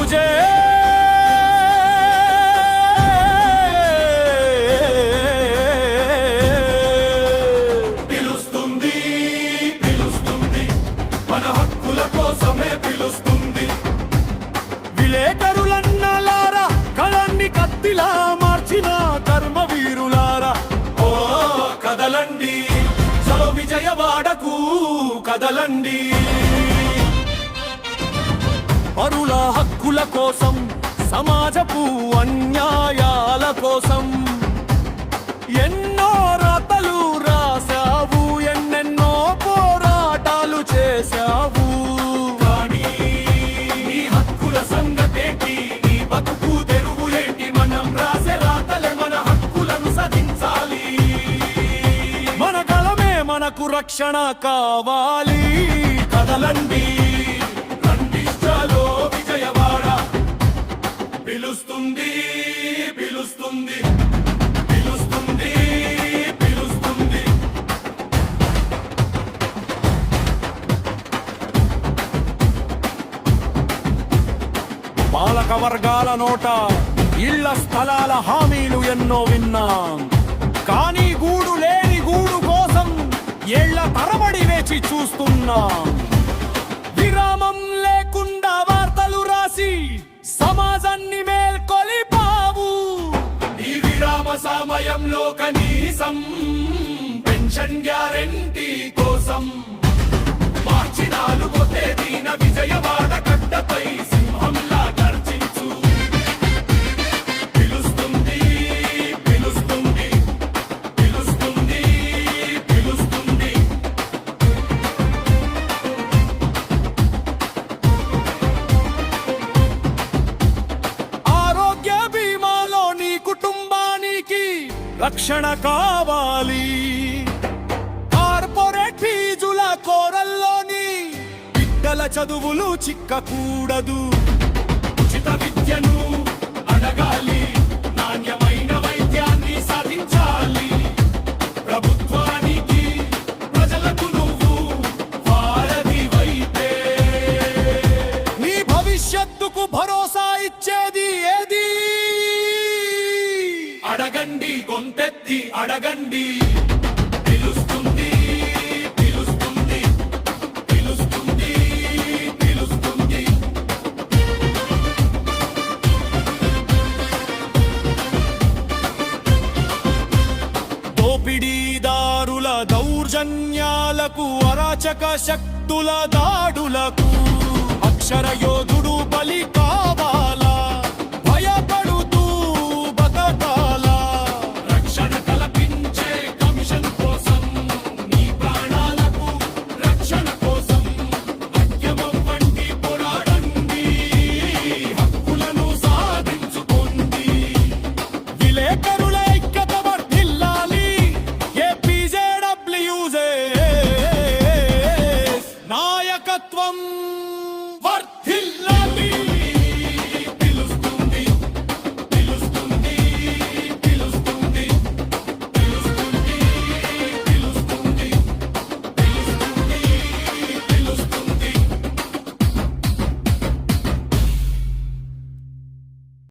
తుజే పిలుస్తుంది పిలుస్తుంది మన హక్కుల కోసమే పిలుస్తుంది. విలేకరులన్నలారా కళాన్ని కత్తిలా మార్చిన కర్మవీరులారా ఓ కదలండి, చలో విజయవాడకు కదలండి. పరుల హక్కుల కోసం, సమాజపు అన్యాయాల కోసం ఎన్నో రాతలు రాసావు, ఎన్నెన్నో పోరాటాలు చేశావు. కానీ నీ హక్కుల సంగతేంటి, నీ బతుకు తెరువులేంటి? మనం రాసే రాతలే మన హక్కులను సాధించాలి. మన కలమే మనకు రక్షణ కావాలి. కదలండి, విజయవాడ పిలుస్తుంది పిలుస్తుంది పిలుస్తుంది పిలుస్తుంది. పాలక వర్గాల నోట ఇళ్ల స్థలాల హామీలు ఎన్నో విన్నాం, కానీ గూడు లేని గూడు కోసం ఏళ్ల తరబడి వేచి చూస్తున్నాం. విరామం లేకుండా వార్తలు రాసి సమాజాన్ని మేల్కొలిపావు. ఈ విరామ సమయంలో కనీసం పెన్షన్ గ్యారెంటీ కోసం మార్చి 4వ తేదీన విజయవాడ కట్టపై సింహంలా గర్జించు. పిలుస్తుంది పిలుస్తుంది పిలుస్తుంది పిలుస్తుంది. రక్షణ కావాలి. కార్పొరేట్ ఫీజుల కోరల్లోని బిడ్డల చదువులు చిక్కకూడదు. ఉచిత విద్యను అడగాలి, నాణ్యమైన వైద్యాన్ని సాధించాలి. ప్రభుత్వానికి ప్రజలకు నువ్వు వారధివైతే నీ భవిష్యత్తుకు భరోసా ఇచ్చేది ఏది? అడగండి, గొంతెత్తి అడగండి. పిలుస్తుంది పిలుస్తుంది పిలుస్తుంది పిలుస్తుంది. దోపిడీదారుల దౌర్జన్యాలకు, అరాచక శక్తుల దాడులకు అక్షర యోధుడు బలి కావాలా? భయపడుతూ బతకాలా? రక్షణ కల్పించే కమిషన్ కోసం, నీ ప్రాణాలకు రక్షణ కోసం ఐక్యమవ్వండి, పోరాడండి, హక్కులను సాధించుకోండి. విలేకరుల ఐక్యత వర్ధిల్లాలి. ఏపీజేడబ్ల్యూజే నాయకత్వం